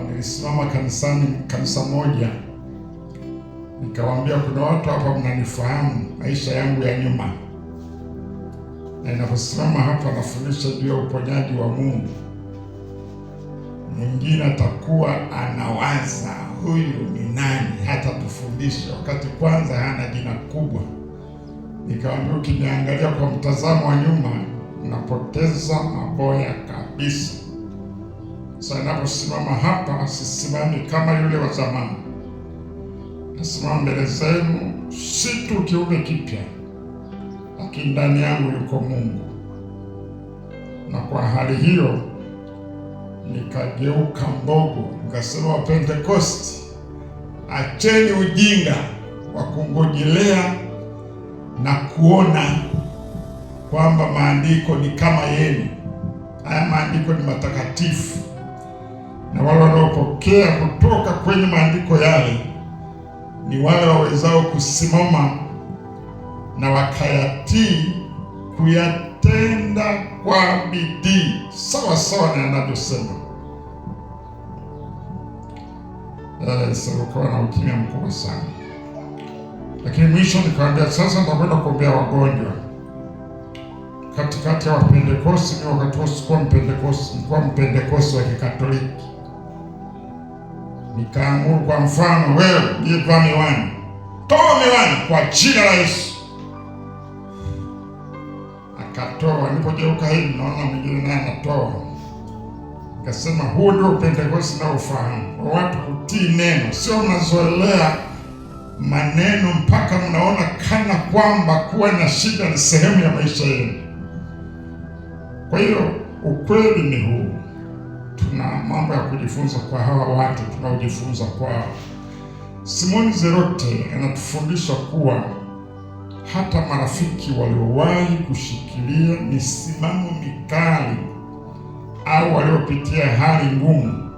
Nilisimama kanisa moja, nikawaambia kuna watu hapa mnanifahamu maisha yangu ya nyuma, na ninaposimama hapa nafundisha juu ya uponyaji wa Mungu. Mwingine atakuwa anawaza huyu ni nani hata tufundishe, wakati kwanza hana jina kubwa. Nikawaambia ukiniangalia kwa mtazamo wa nyuma unapoteza maboya kabisa. Sasa ninaposimama hapa sisimami kama yule wa zamani, nasimama mbele zenu si tu kiumbe kipya, lakini ndani yangu yuko Mungu. Na kwa hali hiyo nikageuka mbogo, nikasema Wapentekosti, acheni ujinga wa kungojelea na kuona kwamba maandiko ni kama yenu. Haya maandiko ni matakatifu, na wale wanaopokea kutoka kwenye maandiko yale ni wale wawezao kusimama na wakayatii, kuyatenda kwa bidii sawa sawa na anavyosema. Sikuwa na ukimya mkubwa sana, lakini mwisho nikaambia sasa nitakwenda kuombea wagonjwa katikati ya Wapentekosti. Ni wakati huo sikuwa Mpentekosti, nilikuwa Mpentekosti wa Kikatoliki. Nikaamuru kwa mfano, wewe uliyevaa miwani, toa miwani kwa jina la Yesu. Akatoa. Nilipogeuka hivi naona mwingine naye anatoa. Nikasema huu ndio Pentekosti na ufahamu wa watu kutii neno, sio mnazoelea maneno mpaka mnaona kana kwamba kuwa na shida ni sehemu ya maisha yenu. Kwa hiyo ukweli ni huu, tuna mambo ya kujifunza kwa hawa watu tunaojifunza kwao. Simoni Zelote anatufundisha kuwa hata marafiki waliowahi kushikilia misimamo mikali au waliopitia hali ngumu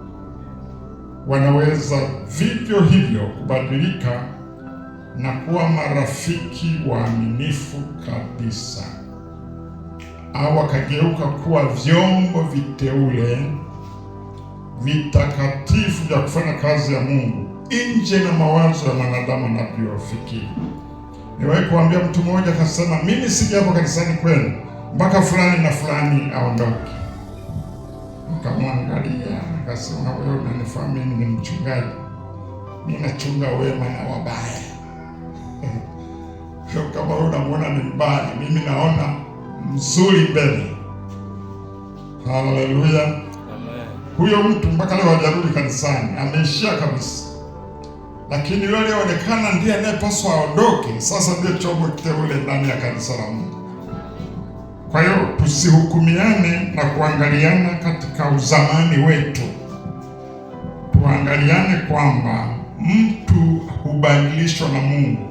wanaweza vivyo hivyo kubadilika na kuwa marafiki waaminifu kabisa, au wakageuka kuwa vyombo viteule vitakatifu vya kufanya kazi ya Mungu nje na mawazo ya mwanadamu anavyofikiri. Niwahi kuambia mtu mmoja akasema, mimi sija hapo kanisani kwenu mpaka fulani na fulani aondoke. Nikamwangalia nikasema, wewe unanifahamu mimi ni mchungaji, mimi nachunga wema na wabaya. Kama wewe unamwona ni mbaya, mimi naona mzuri mbele. Haleluya, amen. Huyo mtu mpaka leo hajarudi kanisani, ameishia kabisa. Lakini yule aliyeonekana ndiye anayepaswa aondoke, sasa ndiye chombo kiteule ndani ya kanisa la Mungu. Kwa hiyo tusihukumiane na kuangaliana katika uzamani wetu. Tuangaliane kwamba mtu hubadilishwa na Mungu,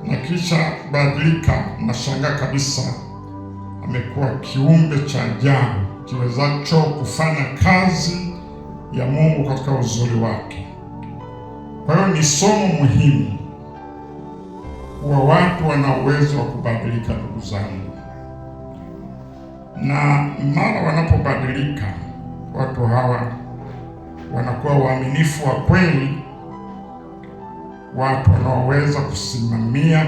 na kisha badilika, nashangaa kabisa amekuwa kiumbe cha ajabu kiwezacho kufanya kazi ya Mungu katika uzuri wake. Kwa hiyo ni somo muhimu kuwa watu wana uwezo wa kubadilika, ndugu zangu, na mara wanapobadilika watu hawa wanakuwa waaminifu wa kweli, watu wanaoweza kusimamia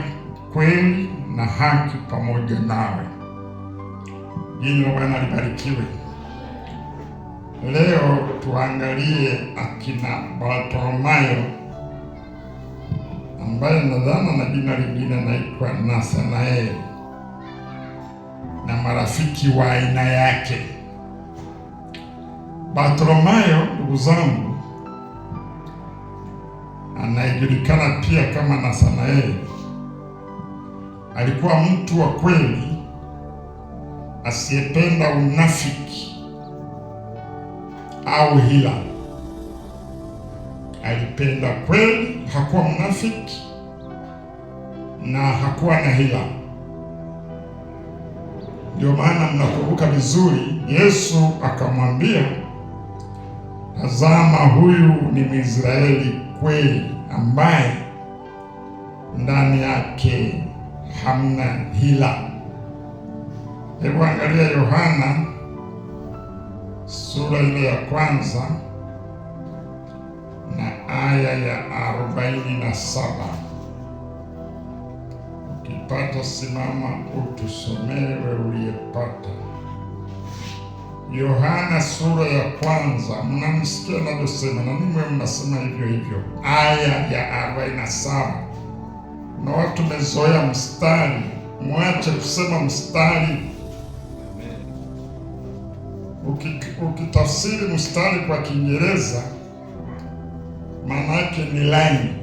kweli na haki pamoja nawe. Jina la Bwana libarikiwe. Leo tuangalie akina Bartimayo, ambaye nadhani na jina lingine anaitwa Nathanaeli, na marafiki wa aina yake. Bartimayo, ndugu zangu, anayejulikana pia kama Nathanaeli, alikuwa mtu wa kweli asiyependa unafiki au hila. Alipenda kweli, hakuwa mnafiki na hakuwa na hila. Ndio maana mnakumbuka vizuri, Yesu akamwambia, tazama, huyu ni Mwisraeli kweli, ambaye ndani yake hamna hila. Hebu angalia Yohana sura ile ya kwanza aya ya 47. Ukipata simama utusomee wewe uliyepata. Yohana sura ya kwanza, mnamsikia anavyosema na mimi mnasema hivyo hivyo, aya ya 47. Na watu mezoea mstari, mwache kusema mstari. Ukitafsiri mstari kwa Kiingereza maana yake ni line.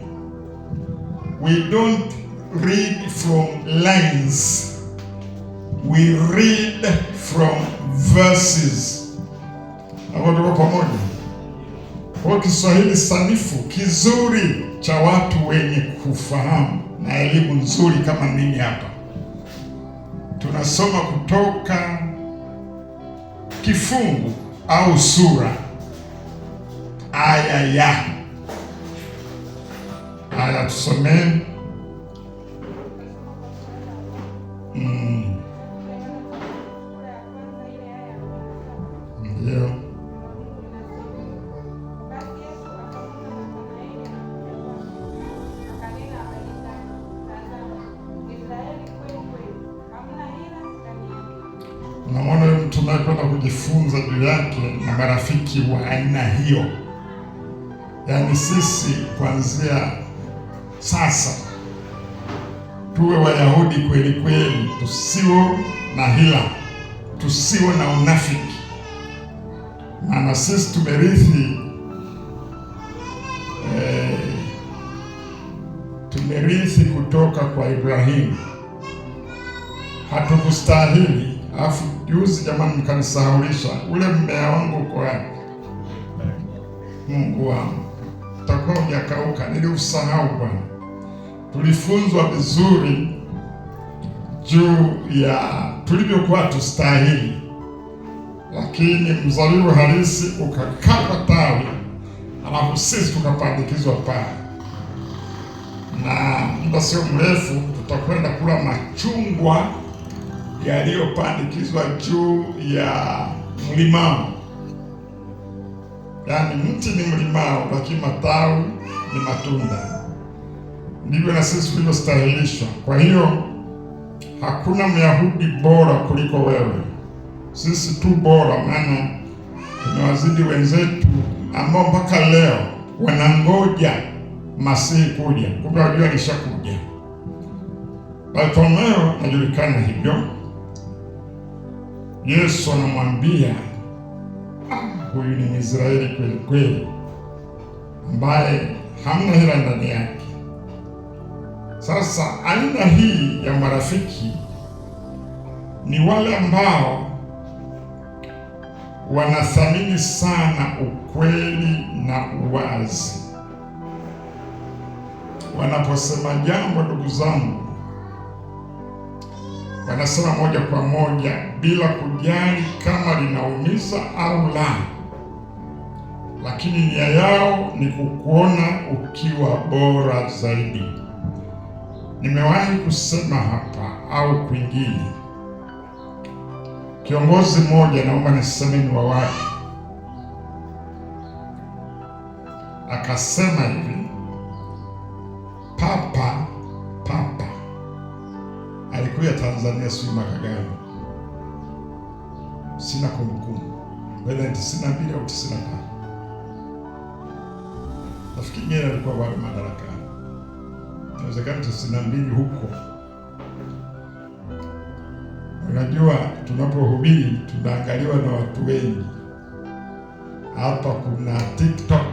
We don't read from lines, we read from verses. Hapo tuko pamoja. Kwa Kiswahili sanifu kizuri cha watu wenye kufahamu na elimu nzuri kama mimi hapa, tunasoma kutoka kifungu au sura, aya ya aya. Tusomee. Ndio. Naona huyo mtu anayekwenda kujifunza juu yake na marafiki wa aina hiyo. Yaani sisi kuanzia sasa tuwe Wayahudi kweli kweli, tusiwe na hila, tusiwe na unafiki. Maana sisi tumerithi kutoka kwa Ibrahimu. Hatukustahili. Alafu juzi jamani, mkanisahaulisha ule mmea wangu uko wapi? Mungu wangu, utakuwa hujakauka. Niliusahau Bwana. Tulifunzwa vizuri juu ya tulivyokuwa tustahili, lakini mzabibu halisi ukakata tawi, alafu sisi tukapandikizwa pale, na muda sio mrefu tutakwenda kula machungwa yaliyopandikizwa juu ya mlimao. Yaani mti ni mlimao, lakini matawi ni matunda. Ndivyo na sisi tulivyostahilishwa. Kwa hiyo hakuna Myahudi bora kuliko wewe. Sisi tu bora, maana tumewazidi wenzetu ambao mpaka leo wanangoja Masihi kuja. Kumbe wajua alishakuja. Bartholomayo najulikana hivyo. Yesu anamwambia huyu ni Mwisraeli kweli kweli, ambaye hamna hila ndani yake. Sasa aina hii ya marafiki ni wale ambao wanathamini sana ukweli na uwazi. Wanaposema jambo, ndugu zangu, wanasema moja kwa moja bila kujali kama linaumiza au la, lakini nia yao ni kukuona ukiwa bora zaidi. Nimewahi kusema hapa au kwingine, kiongozi mmoja, naomba niseme ni wa wapi, akasema hivi, Papa alikuja Tanzania sio mwaka gani, sina kumbukumbu, wala 92 au 95. Nafikiri yeye alikuwa bado madarakani, inawezekana 92 huko. Unajua, tunapohubiri tunaangaliwa na watu wengi. Hapa kuna TikTok,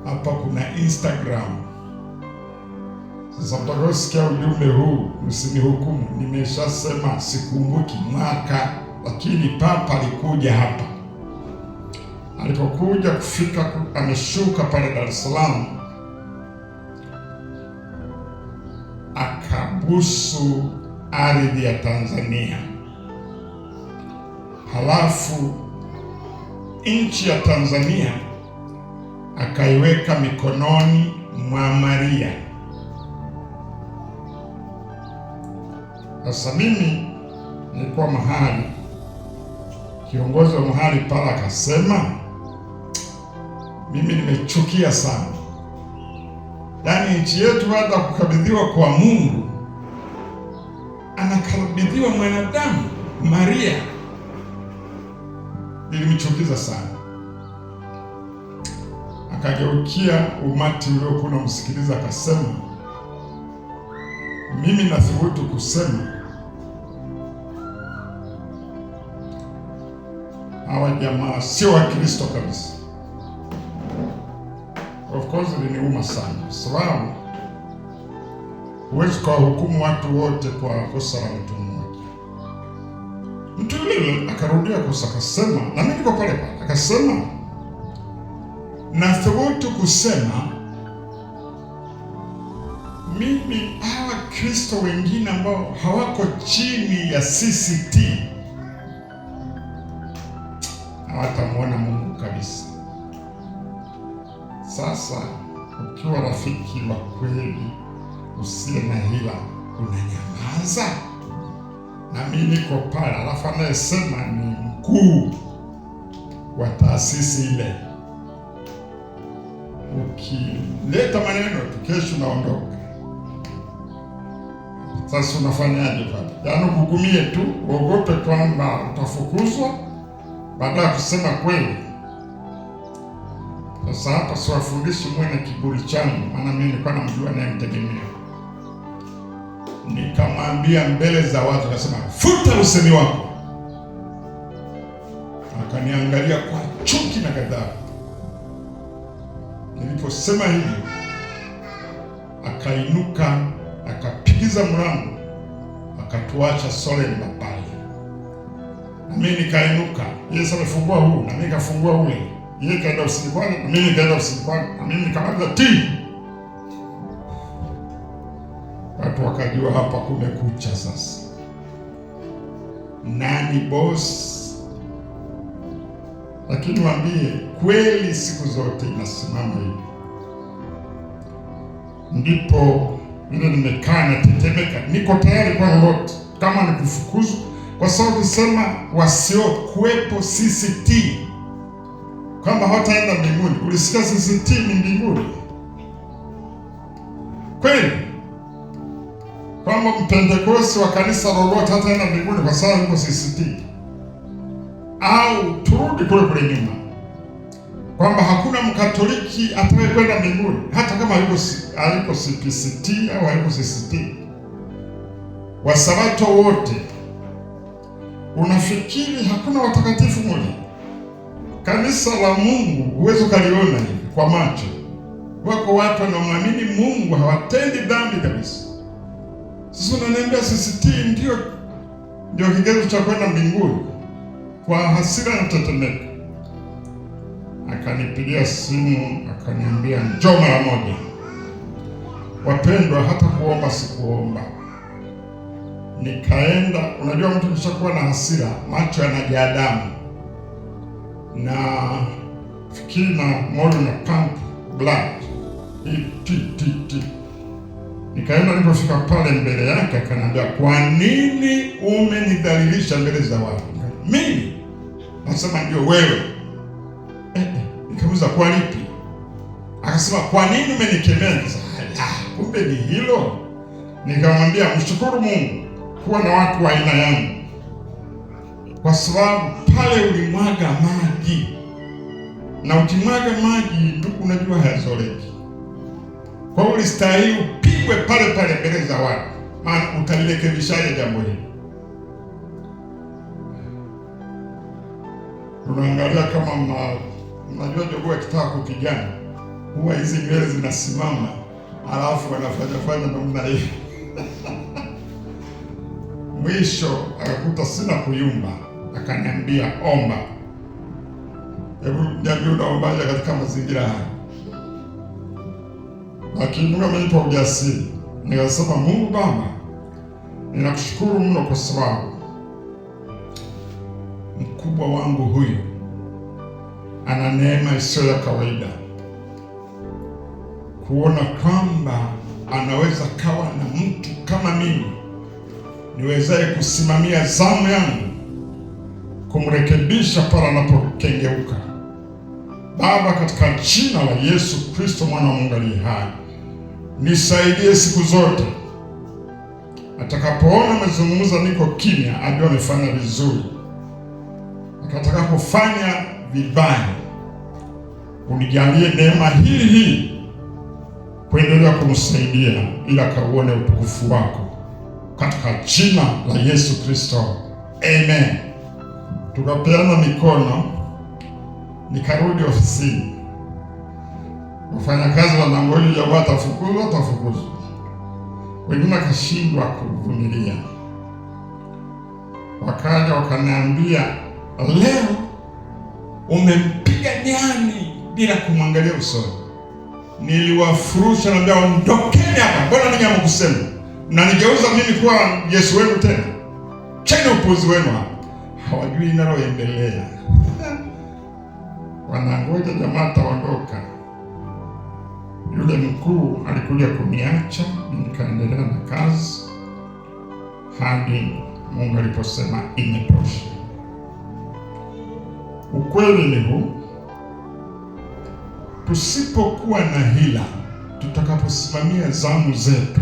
hapa kuna Instagram. Sasa mtakosikia ujumbe huu msinihukumu, nimeshasema sikumbuki mwaka, lakini Papa alikuja hapa. Alipokuja kufika, ameshuka pale Dar es Salaam, akabusu ardhi ya Tanzania. Halafu nchi ya Tanzania akaiweka mikononi mwa Maria. Sasa mimi nilikuwa mahali, kiongozi wa mahali pale akasema, mimi nimechukia sana. Yaani nchi yetu baada ya kukabidhiwa kwa Mungu, anakabidhiwa mwanadamu. Maria ilimchukiza sana. Akageukia umati uliokuwa unamsikiliza akasema, mimi nathubutu kusema hawa jamaa sio Wakristo kabisa. Of course iliniuma sana, sababu huwezi kuwahukumu watu wote kwa kosa la mtu mmoja. Mtu yule akarudia kosa akasema, na mimi niko pale pale, akasema nathubutu kusema mimi hawa Kristo wengine ambao hawako chini ya CCT hawatamwona Mungu kabisa. Sasa ukiwa rafiki wa kweli usiye na hila unanyamaza? Na mimi niko pale, alafu anayesema ni mkuu wa taasisi ile. Ukileta maneno tu, kesho naondoka. Sasa unafanyaje pale? Yaani ukugumie tu, uogope kwamba utafukuzwa baada ya kusema kweli. Sasa hapa siwafundishi muwe na kiburi changu, maana mimi nilikuwa namjua naye mtegemea. Nikamwambia mbele za watu, akasema futa usemi wako. Akaniangalia kwa chuki na ghadhabu. Niliposema hivi, akainuka akapigiza mlango akatuacha Solemba pale. Na mimi nikainuka, yeye sasa amefungua huu na mimi nikafungua ule. Yeye kaenda usini kwake na mimi nikaenda usini kwangu, na mimi nikamaliza tii. Watu wakajua hapa kumekucha sasa. Nani boss? Lakini waambie kweli, siku zote inasimama hivi. Ndipo mimi nimekaa na tetemeka, niko tayari kwa lolote, kama ni kufukuzwa, kwa sababu sema wasiokuwepo CCT kwamba hawataenda mbinguni. Ulisikia CCT ni mbinguni kweli? Kwamba mpentekoste wa kanisa lolote hataenda mbinguni kwa sababu yuko CCT? Au turudi kule kule nyuma, kwamba hakuna mkatoliki atakayekwenda mbinguni hata kama hayuko CPCT au hayuko CCT? Wasabato wote, unafikiri hakuna watakatifu mmoja? Kanisa la Mungu huwezi ukaliona hivi kwa macho. Wako watu wanaomwamini Mungu hawatendi dhambi kabisa. Sasa unaniambia CCT ndio kigezo cha kwenda mbinguni? Kwa hasira na tetemeko akanipigia simu akaniambia njoo mara moja. Wapendwa, hata kuomba sikuomba, nikaenda. Unajua mtu kishakuwa na hasira macho yanajaa damu na fikiri na moyo na pump blood ti. Nikaenda, nilipofika pale mbele yake akaniambia, kwa nini umenidhalilisha mbele za watu? Mimi nasema ndio wewe. Nikamuuliza kwa lipi? Akasema kwa nini umenikemea? Kumbe ni hilo. Nikamwambia mshukuru Mungu kuwa na watu wa aina yangu, kwa sababu pale ulimwaga maji, na ukimwaga maji ndugu, unajua hayazoleki. Kwa hiyo ulistahili upigwe pale pale mbele za watu, maana utalirekebishaje jambo hili? Unaangalia kama mnajua jogoo akitaka kupigana huwa hizi nywele zinasimama, alafu wanafanya namna hii. Mwisho akakuta sina kuyumba, akaniambia omba. Hebu niambie unaombaje katika mazingira haya? Lakini Mungu amenipa ujasiri. Nikasema, Mungu Baba, ninakushukuru mno kwa sababu mkubwa wangu huyu ana neema isiyo ya kawaida, kuona kwamba anaweza kawa na mtu kama mimi niwezaye kusimamia zamu yangu, kumrekebisha pale anapokengeuka. Baba, katika jina la Yesu Kristo mwana wa Mungu aliye hai, nisaidie siku zote atakapoona mazungumzo niko kimya, ajue amefanya vizuri. Atakapofanya vibaya, unijalie neema hii kuendelea kumsaidia ili akauone utukufu wako, katika jina la Yesu Kristo, amen. Tukapeana mikono, nikarudi ofisini. Wafanyakazi wanangoja watafukuzwa. Wengine wakashindwa kuvumilia, wakaja wakaniambia, leo umempiga nyani bila kumwangalia usoni. Niliwafurusha na ndio ondokeni hapa. Mbona ninyi hamkusema? Mnanigeuza mimi kuwa Yesu wenu tena? Cheni upuzi wenu hapa. Hawajui linaloendelea. Wanangoja jamaa ataondoka. Yule mkuu alikuja kuniacha, nikaendelea na kazi hadi Mungu aliposema imetosha. Ukweli ni huu: tusipokuwa na hila, tutakaposimamia zamu zetu,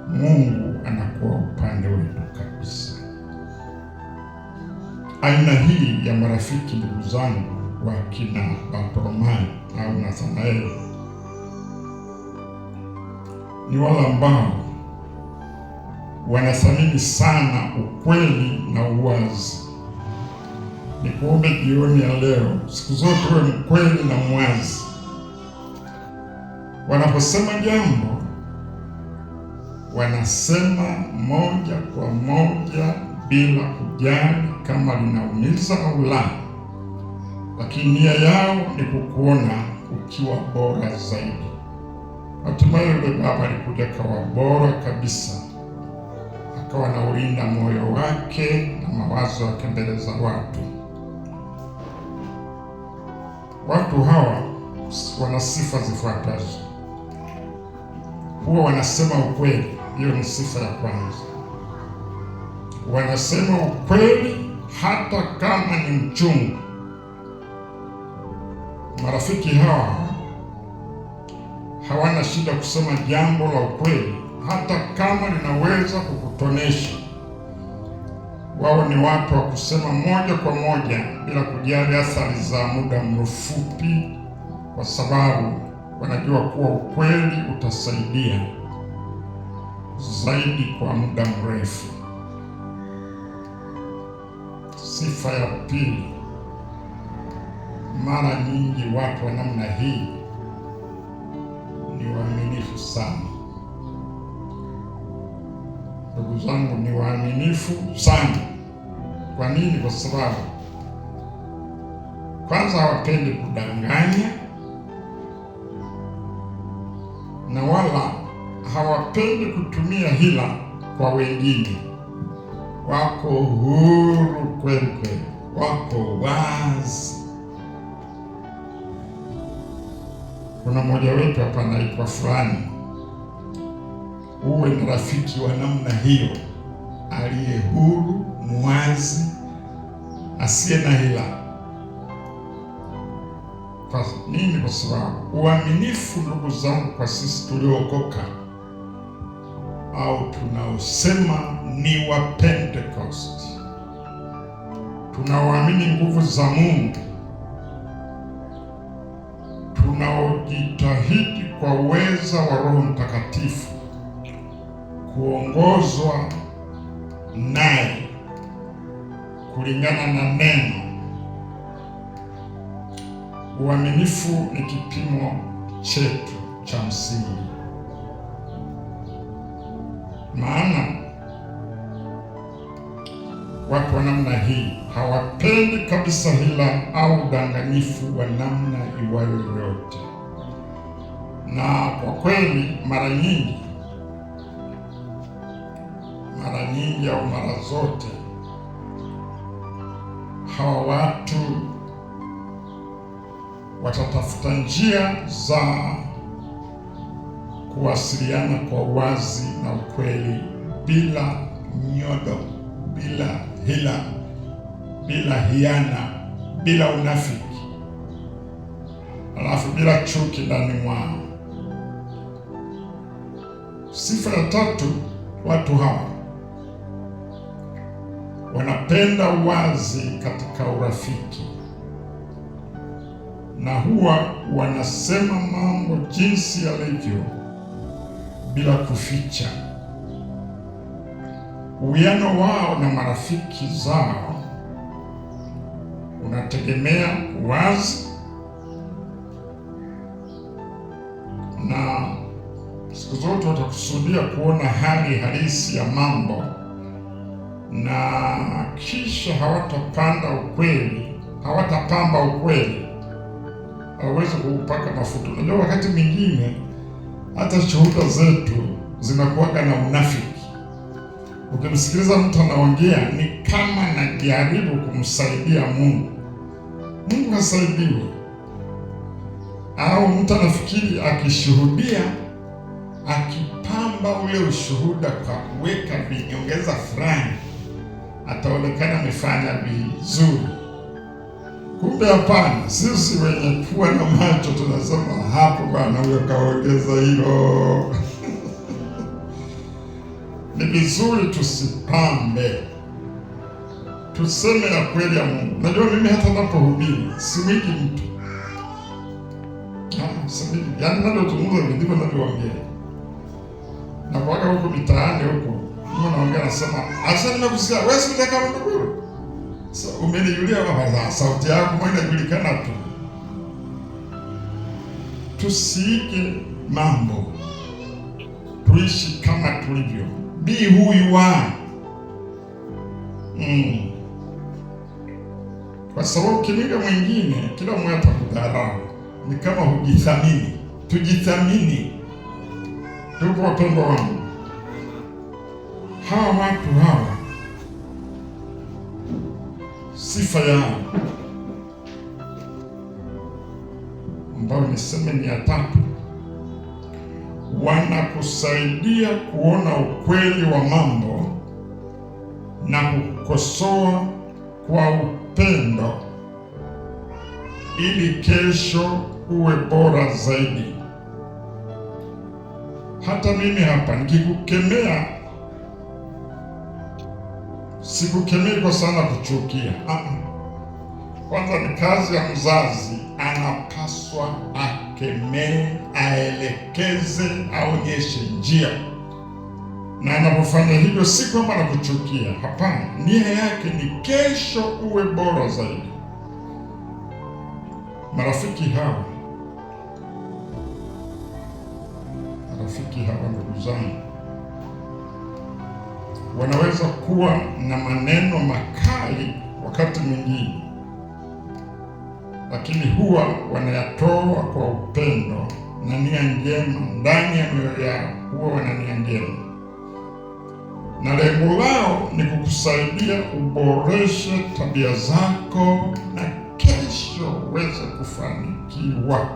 Mungu anakuwa upande wetu kabisa. Aina hii ya marafiki, ndugu zangu, wa kina Bartholomayo au Nathanaeli, ni wale ambao wanathamini sana ukweli na uwazi. Nikuombe jioni ya leo, siku zote uwe mkweli na mwazi. Wanaposema jambo, wanasema moja kwa moja bila kujali kama linaumiza au la, lakini nia yao ni kukuona ukiwa bora zaidi. Hatimaye yule baba alikuja kawa bora kabisa, akawa na ulinda moyo wake na mawazo yake mbele za watu. Watu hawa wana sifa zifuatazo: huwa wanasema ukweli. Hiyo ni sifa ya kwanza. Wanasema ukweli hata kama ni mchungu. Marafiki hawa hawana shida kusema jambo la ukweli hata kama linaweza kukutonesha. Wao ni watu wa kusema moja kwa moja bila kujali athari za muda mfupi, kwa sababu wanajua kuwa ukweli utasaidia zaidi kwa muda mrefu. Sifa ya pili, mara nyingi watu wa namna hii ni waaminifu sana. Ndugu zangu, ni waaminifu sana. Kwa nini? Kwa sababu kwanza hawapendi kudanganya, na wala hawapendi kutumia hila kwa wengine. Wako huru kweli kweli, wako wazi. Kuna mmoja wetu hapa anaitwa fulani. Uwe ni rafiki wa namna hiyo, aliye huru, mwazi, asiye na hila. Kwa nini? Kwa sababu uaminifu, ndugu zangu, kwa sisi tuliookoka au tunaosema ni wa Pentecost, tunaoamini nguvu za Mungu, tunaojitahidi kwa uweza wa Roho Mtakatifu kuongozwa naye kulingana na neno. Uaminifu ni kipimo chetu cha msingi, maana watu wa namna hii hawapendi kabisa hila au udanganyifu wa namna iwayo yoyote. Na kwa kweli mara nyingi au mara zote hawa watu watatafuta njia za kuwasiliana kwa uwazi na ukweli, bila nyodo, bila hila, bila hiana, bila unafiki. alafu bila chuki ndani mwao. Sifa ya tatu, watu hawa wanapenda uwazi katika urafiki, na huwa wanasema mambo jinsi yalivyo bila kuficha. Uwiano wao na marafiki zao unategemea uwazi, na siku zote watakusudia kuona hali halisi ya mambo, na kisha hawatapamba ukweli, hawawezi kuupaka mafuta. Unajua, wakati mwingine hata shuhuda zetu zinakuwaga na unafiki. Ukimsikiliza mtu anaongea ni kama anajaribu kumsaidia Mungu, Mungu hasaidiwi. Au mtu anafikiri akishuhudia, akipamba ule ushuhuda kwa kuweka vinyongeza fulani, ataonekana amefanya vizuri. Kumbe hapana. Sisi wenye kuwa na macho tunasema hapo bwana, huyo kaongeza hilo. Ni vizuri tusipambe, tuseme ya kweli ya Mungu. Najua mimi hata napohubiri simwiki mtu, yaani ninazungumza ndivyo ninavyoongea. Na kwa huko mitaani huko, mimi naongea nasema, "Asa nimekusikia, wewe si unataka Morogoro? So umenijulia baba, sauti yako mwenye inajulikana tu." Tusiige mambo, tuishi kama tulivyo. Be who you are. Kwa sababu kimwinga mwingine, kila mmoja atakudharau. Ni kama hujithamini. Tujithamini. Tupo wapendwa wangu. Hawa watu hawa, sifa yao ambayo niseme ni ya tatu, wanakusaidia kuona ukweli wa mambo na kukosoa kwa upendo ili kesho uwe bora zaidi. Hata mimi hapa nikikukemea, sikukemei kwa sana kuchukia. Kwanza ni kazi ya mzazi, anapaswa akemee, aelekeze, aonyeshe njia. Na anapofanya hivyo si kwamba anakuchukia, hapana. Nia yake ni kesho uwe bora zaidi. Marafiki hawa, ndugu zangu, wanaweza kuwa na maneno makali wakati mwingine, lakini huwa wanayatoa kwa upendo na nia njema. Ndani ya mioyo yao huwa wana nia njema, na lengo lao ni kukusaidia uboreshe tabia zako na kesho uweze kufanikiwa.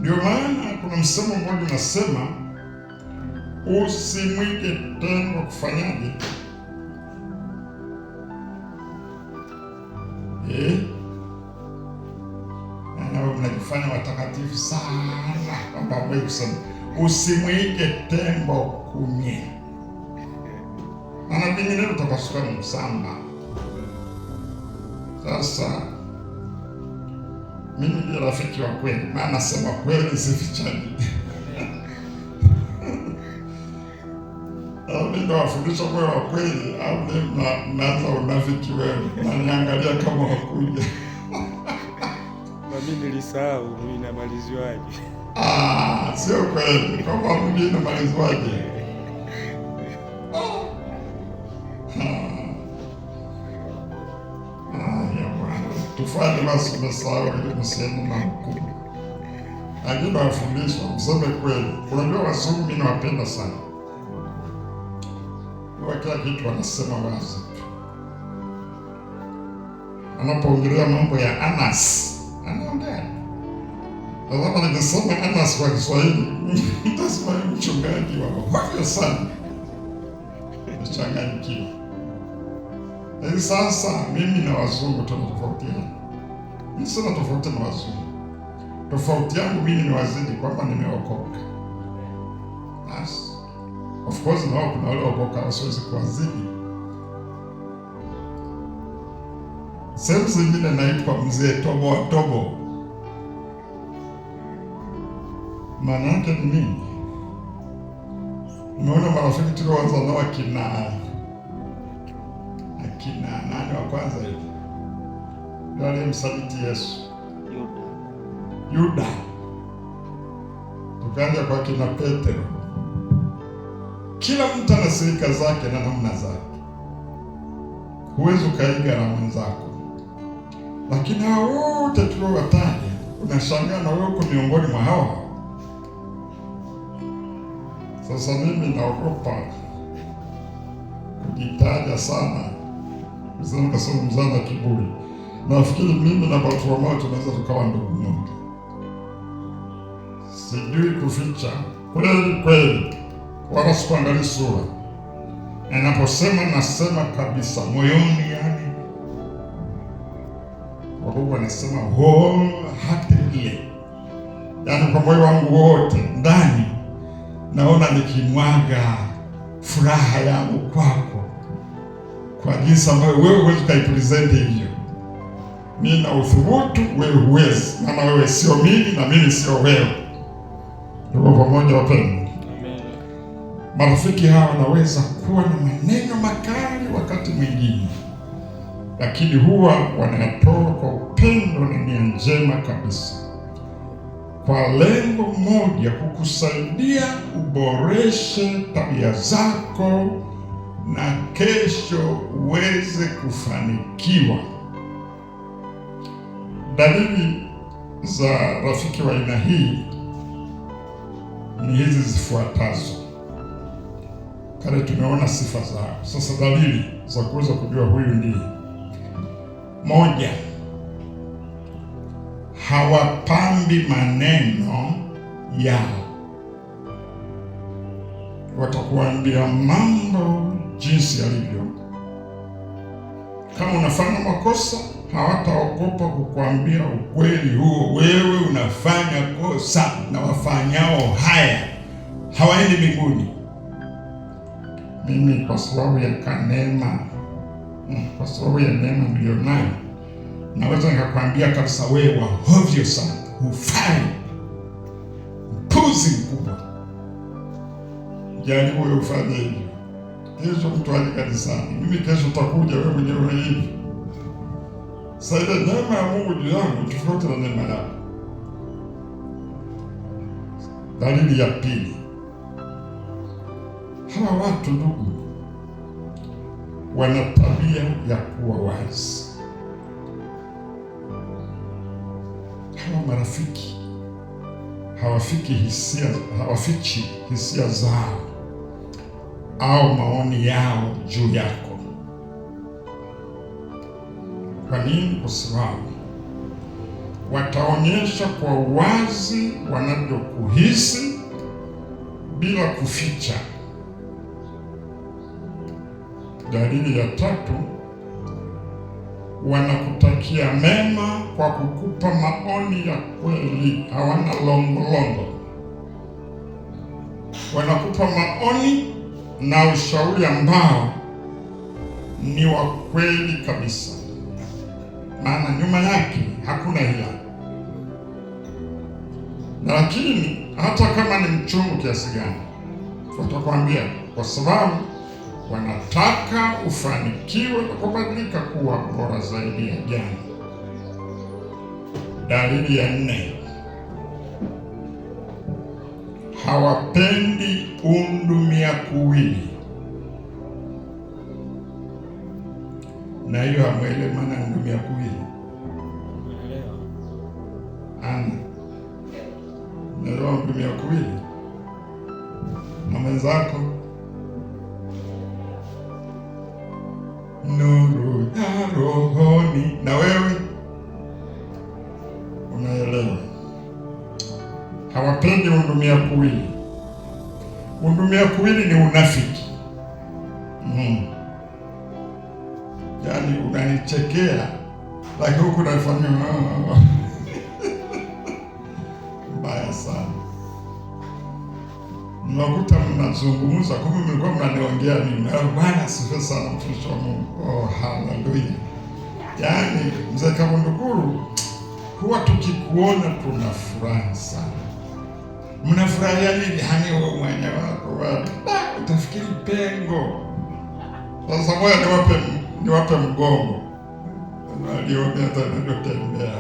Ndio maana kuna msemo mmoja unasema, usimwige tembo kufanyaje? Na mnajifanya watakatifu sana kwamba wewe kusema usimwige tembo kunye, na vinginevyo utakasuka msamba. Sasa mimi ni rafiki wa kweli, maana nasema kweli, sifichani. Mimi ndo wafundisha kwa wa kweli, au mnaanza unafiki wewe, na niangalia kama wakuja. Na mimi nilisahau inamalizwaje. Sio kweli. Kama mimi inamalizwaje? Tufanye basi, umesahau ile msemo na mkuu. Lakini wafundisha, mseme kweli. Unajua wazungu mimi nawapenda sana. Kila kitu wanasema wazi. Anapoongelea mambo ya Anas, anaongea. Lazima nikisema Anas kwa Kiswahili, nitasema mchungaji wa wafya sana. Nachanganyikiwa. Sasa mimi na wazungu tunatofautiana. sina tofauti na wazungu. Tofauti yangu mimi ni wazidi kwamba nimeokoka. Yes. Of course na wao kuna wale waokoka wasiwezi kuwazidi. Sehemu zingine naitwa mzee tobo wa tobo. Maana yake ni nini? Umeona marafiki tulioanza nao akina nani wa kwanza hivi? Ndio aliyemsaliti Yesu. Yuda. Tukaja kwa kina Petro. Kila mtu ana sirika zake na namna zake. Huwezi ukaiga na mwenzako. Lakini hao wote tuliowataja, unashangaa na wewe uko miongoni mwa hao. Sasa mimi naogopa kujitaja sana. Sasa kasema kiburi. Nafikiri mimi na Bartimayo tunaweza tukawa ndugu moja. Sijui kuficha kweli, wala sikuangalia sura. Ninaposema nasema kabisa moyoni, yani Mungu anasema wholeheartedly, yani kwa moyo wangu wote. Ndani naona nikimwaga furaha yangu kwako, kwa jinsi ambayo wewe huwezi ukaipresent hivyo. Mimi na uthubutu, wewe huwezi. Maana wewe sio mimi na mimi sio wewe. Tuko pamoja wapendwa. Amen. Marafiki hawa wanaweza kuwa na maneno makali wakati mwingine, lakini huwa wanatoa kwa upendo na nia njema kabisa, kwa lengo moja, kukusaidia uboreshe tabia zako na kesho uweze kufanikiwa. Dalili za rafiki wa aina hii ni hizi zifuatazo. Kale tumeona sifa zao. Sasa dalili za kuweza kujua huyu ndiye: moja, hawapambi maneno yao. Watakuambia mambo jinsi yalivyo. Kama unafanya makosa, hawataogopa kukuambia ukweli huo. Wewe unafanya kosa, na wafanyao haya hawaendi mbinguni. Mimi kwa sababu ya neema, kwa sababu ya neema nilionayo, naweza nikakwambia kabisa, wewe wahovyo sana, hufai, mpuzi mkubwa. Jaribu wewe ufanye hivyo. Kesho mtu aje kanisani, mimi kesho utakuja wewe mwenyewe hivi. Sasa ile neema ya Mungu juu yangu tofauti na neema yako. Dalili ya pili, hawa watu ndugu, wana tabia ya kuwa wazi. Hawa marafiki hawafichi hisia zao au maoni yao juu yako. Kwa nini? Kwa sababu wataonyesha kwa wazi wanavyokuhisi bila kuficha. Dalili ya tatu, wanakutakia mema kwa kukupa maoni ya kweli, hawana longolongo. Wanakupa maoni na ushauri ambao ni wa kweli kabisa, maana nyuma yake hakuna hila. Na lakini hata kama ni mchungu kiasi gani, watakwambia kwa sababu wanataka ufanikiwe na kubadilika kuwa bora zaidi ya jana. Dalili ya nne, hawapendi undumiakuwili. Na hiyo hamwelewi maana undumiakuwili. Naelewa undumiakuwili na mwenzako. Nuru ya rohoni, na wewe unaelewa. Hawapendi undumiakuwili. Undumiakuwili ni unafiki. Yaani unanichekea lakini huku naifanyia mbaya sana. Mnakuta mnazungumza, kumbe mlikuwa mnaniongea mimi. Bwana asifiwe sana, mtumishi wa Mungu. Oh, haleluya! Yaani mzee Kabunduguru, huwa tukikuona tuna furaha sana. Mnafurahia nini? Hani wewe mwenye wako wapi? Utafikiri pengo. Sasa moja niwape mgongo. Aliongea tunatembea.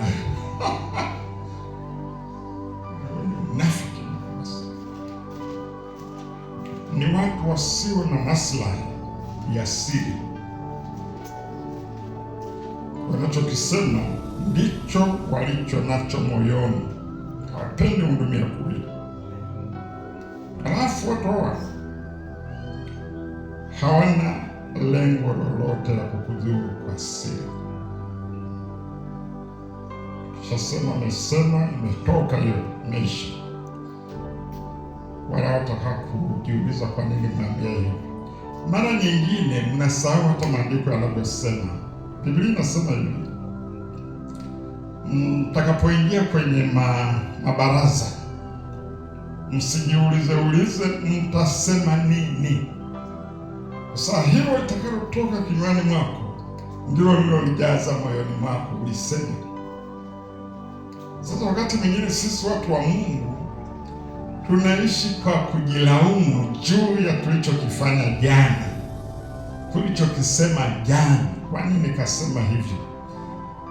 Nafiki ni watu wasio na maslahi ya siri. Wanachokisema ndicho walicho nacho moyoni, hawapendi hudumia kuwili. Alafu watu hawana lengo lolote la kukudhuru kwa siri. Shasema amesema, imetoka hiyo, imeisha. Wala wataka kujiuliza kwa nini mnaambia hiyo. Mara nyingine mnasahau hata maandiko yanavyosema. Biblia inasema hivi, mtakapoingia kwenye mabaraza msijiulize mtasema nini. Sasa hilo litakalotoka kinywani mwako ndilo lilolijaza moyoni mwako uliseme. Sasa wakati mwingine sisi watu wa Mungu tunaishi kwa kujilaumu juu ya tulichokifanya jana, tulichokisema jana. Kwa nini nikasema hivyo?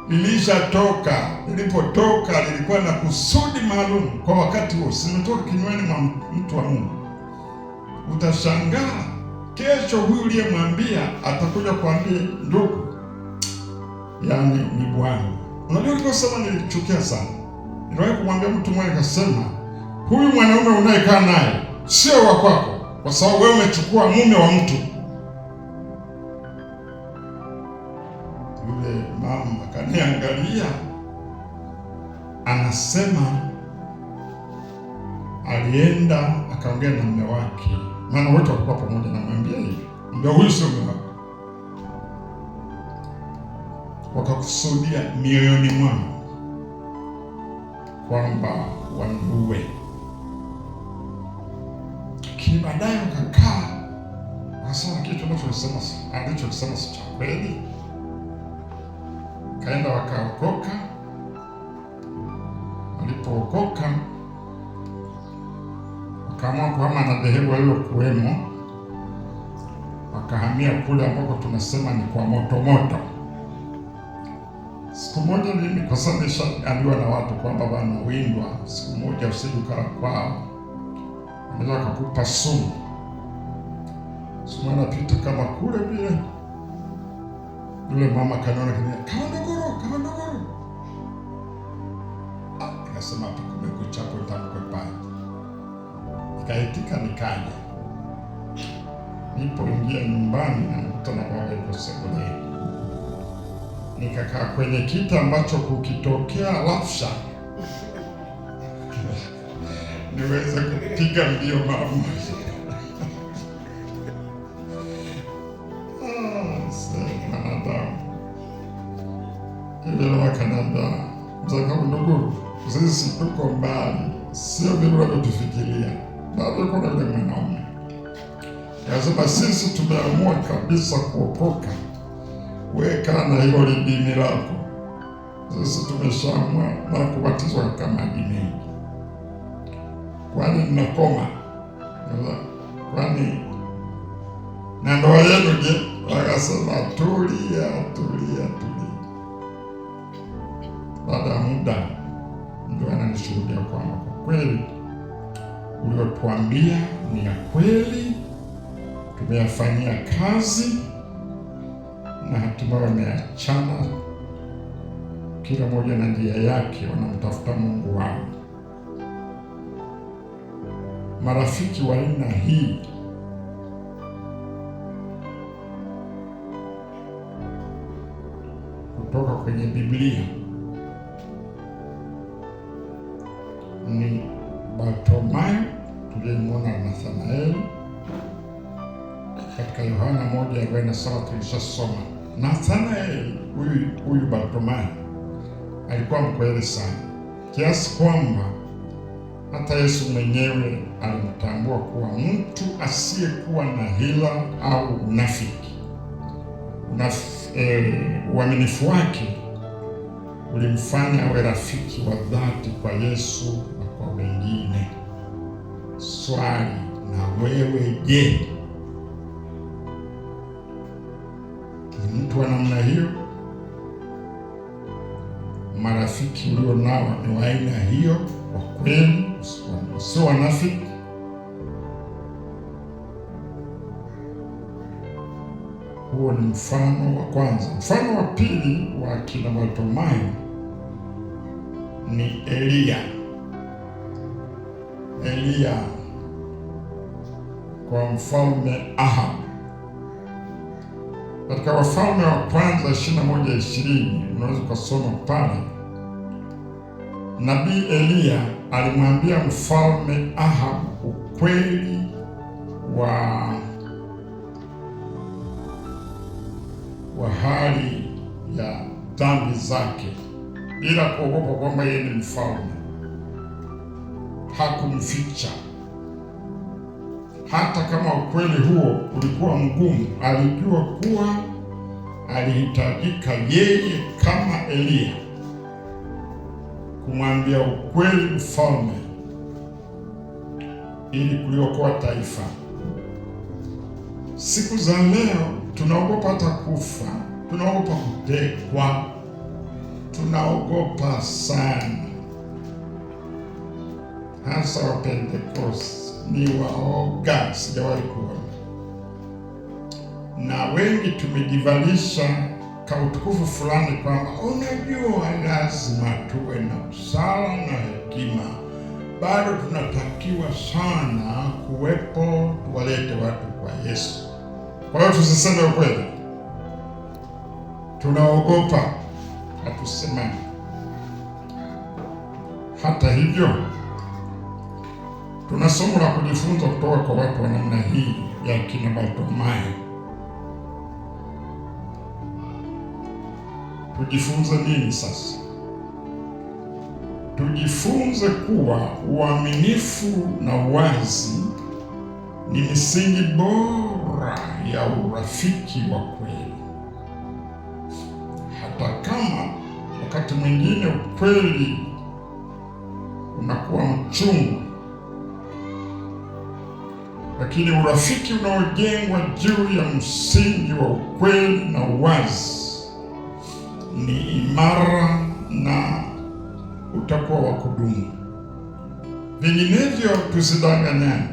Lilishatoka, lilipotoka lilikuwa na kusudi maalum kwa wakati huo, simetoka kinywani mwa mtu wa Mungu. Utashangaa kesho huyu uliyemwambia atakuja kuambia, ndugu, yaani ni Bwana. Unajua niliposema nilichukia sana. Niliwahi kumwambia mtu mmoja, akasema, huyu mwanaume unayekaa naye sio wa kwako, kwa sababu wewe umechukua mume wa mtu. Yule mama akaniangalia, anasema alienda akaongea na mume wake, maana wote walikuwa pamoja, na mwambia hivi, ndio huyu sio mume wako. Wakakusudia mioyoni mwao kwamba wanduwe. Baadaye wakakaa wakasema kitu alichosema si cha kweli. Kaenda wakaokoka. Walipookoka wakaamua kuhama na dhehebu alilokuwemo, wakahamia kule ambako tunasema ni kwa moto. Siku moja mimi, kwa sababu nishaambiwa na watu kwamba wanawindwa, siku moja usije ukala kwao, anaweza kukupa sumu. Sumu anapita kama kule vile. Yule mama kaniona kama ndogoro. Nikasema hapo kumekucha, nitamkwepa. Nikaitika, nikaja. Nipoingia nyumbani nakuta na baba yuko sebuleni. Nikakaa kwenye kiti ambacho kukitokea rafsha niweze kupiga mbio mama. Ile wakananda, mzee Kabunduguru, sisi tuko mbali, sio vile unavyotufikiria. Bado kuna yule mwanaume akasema, sisi tumeamua kabisa kuokoka, weka na hilo dini lako. Sisi tumeshaamua na kubatizwa katika maji mengi. Kwani mnakoma? Kwani na ndoa yenu je? Wakasema tulia. Baada ya muda ndio ananishuhudia kwamba kwa kweli uliotuambia ni ya kweli, tumeyafanyia kazi na hatimaye wameachana, kila mmoja na njia yake, wanamtafuta Mungu wao. Marafiki wa aina hii kutoka kwenye Biblia ni Bartimayo tuliyemwona Nathanaeli katika Yohana 1:47 tulishasoma. Nathanaeli huyu Bartimayo alikuwa mkweli sana, kiasi kwamba hata Yesu mwenyewe alimtambua kuwa mtu asiyekuwa na hila au unafiki. Uaminifu wake ulimfanya awe rafiki wa dhati kwa Yesu na kwa wengine. Swali, na wewe je? Ni mtu wa namna hiyo? Marafiki ulio nao ni wa aina hiyo, wa kweli, sio wanafiki? Huo ni mfano wa kwanza. Mfano wa pili wa kina Bartimayo ni Eliya kwa mfalme Ahab. Katika Wafalme wa Kwanza 21:20 unaweza kusoma pale, Nabii Eliya alimwambia mfalme Ahab ukweli wa hali ya dhambi zake bila kuogopa kwamba yeye ni mfalme. Hakumficha. Hata kama ukweli huo ulikuwa mgumu, alijua kuwa alihitajika yeye kama Eliya kumwambia ukweli mfalme ili kuliokoa taifa. Siku za leo tunaogopa hata kufa, tunaogopa kutekwa, tunaogopa sana, hasa wa Pentekoste ni waoga, sijawahi kuona. Na wengi tumejivalisha kautukufu fulani kwamba unajua, lazima tuwe na busara na hekima, bado tunatakiwa sana kuwepo, tuwalete watu kwa Yesu. Kwa hiyo tusiseme ukweli, tunaogopa, hatusemani. Hata hivyo, tuna somo la kujifunza kutoka kwa watu wa namna hii ya kina Bartimayo. Tujifunze nini sasa? Tujifunze kuwa uaminifu na uwazi ni misingi bora ya urafiki wa kweli. Hata kama wakati mwingine ukweli unakuwa mchungu, lakini urafiki unaojengwa juu ya msingi wa ukweli na uwazi ni imara na utakuwa wa kudumu. Vinginevyo tusidanganyane.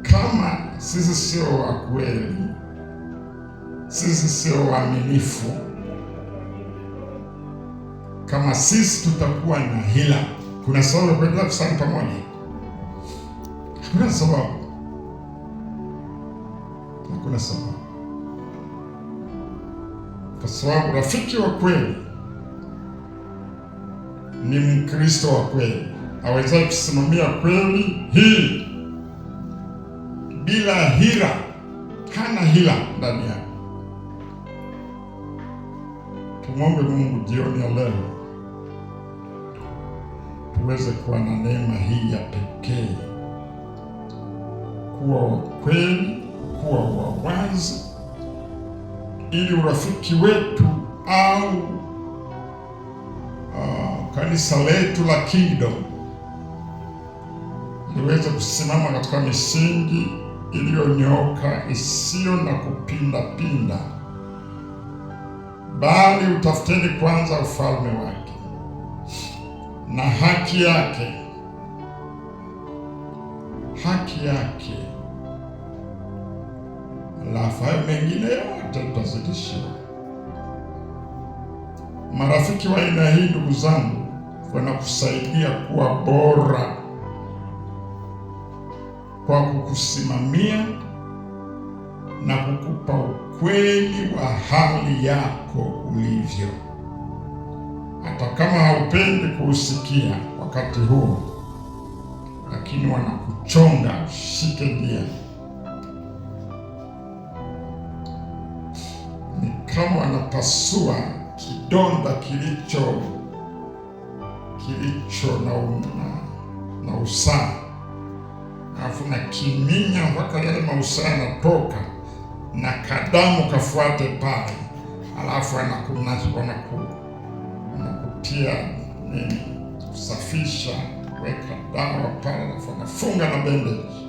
Kama sisi sio wa kweli, sisi sio waaminifu, kama sisi tutakuwa na hila, kuna sababu ya kuendelea kusali pamoja? Hakuna sababu. Hakuna sababu. Kwa sababu rafiki wa kweli ni Mkristo wa kweli, awezaye kusimamia kweli hii bila hila. Hana hila ndani yake. Tumwombe Mungu jioni ya leo tuweze kuwa na neema hii ya pekee, kuwa wa kweli, kuwa wa wazi, ili urafiki wetu au kanisa letu la Kingdom liweze kusimama katika misingi iliyonyooka, isiyo na kupinda pinda, bali utafuteni kwanza ufalme wake na haki yake, alafu hayo mengine yote tutazidishiwa. Marafiki wa aina hii, ndugu zangu, wanakusaidia kuwa bora kwa kukusimamia na kukupa ukweli wa hali yako ulivyo, hata kama haupendi kuusikia wakati huo, lakini wanakuchonga ushike njia. Ni kama wanapasua kidonda kilicho na usaha, alafu na kiminya mpaka yale mausaha yanatoka na kadamu kafuate pale, alafu anakutia nini, kusafisha, weka dawa pale, alafu anafunga na bendeji.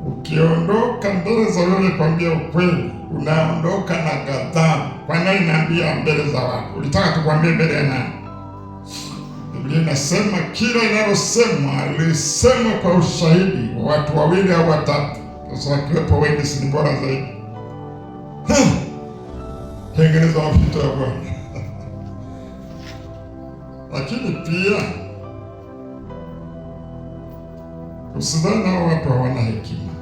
Ukiondoka mbele za yule kwambia ukweli, unaondoka na ghadhabu. Kwa nini naambia mbele za watu? Ulitaka tukwambie mbele ya nani? Biblia inasema kila linalosemwa lisemwe kwa ushahidi wa watu wawili au watatu. Sasa wakiwepo wengi si bora zaidi. Tengeneza mapito ya Bwana. Lakini pia usidhani hao watu hawana hekima.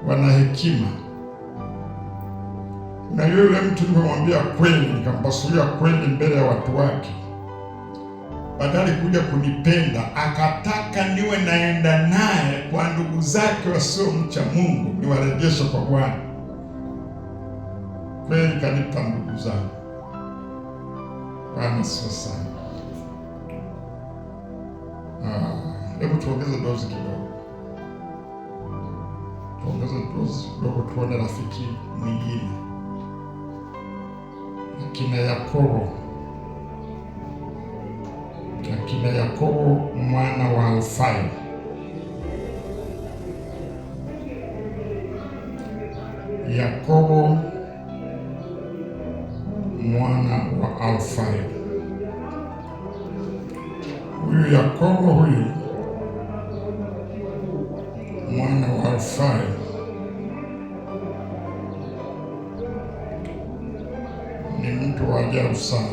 Wana hekima. Na yule mtu nimemwambia kweli, nikampasulia kweli mbele ya watu wake, badala kuja kunipenda akataka niwe naenda naye kwa ndugu zake wasiomcha Mungu, niwarejeshe kwa Bwana. Kweli kanipa ndugu zangu. Bwana sio sana. Hebu tuongeze dozi kidogo. Tuongeze dozi kidogo, tuone rafiki mwingine. Akina Yakobo mwana wa Alfayo. Yakobo mwana wa Alfayo. Huyu Yakobo huyu mwana wa Alfayo ni mtu wa ajabu sana.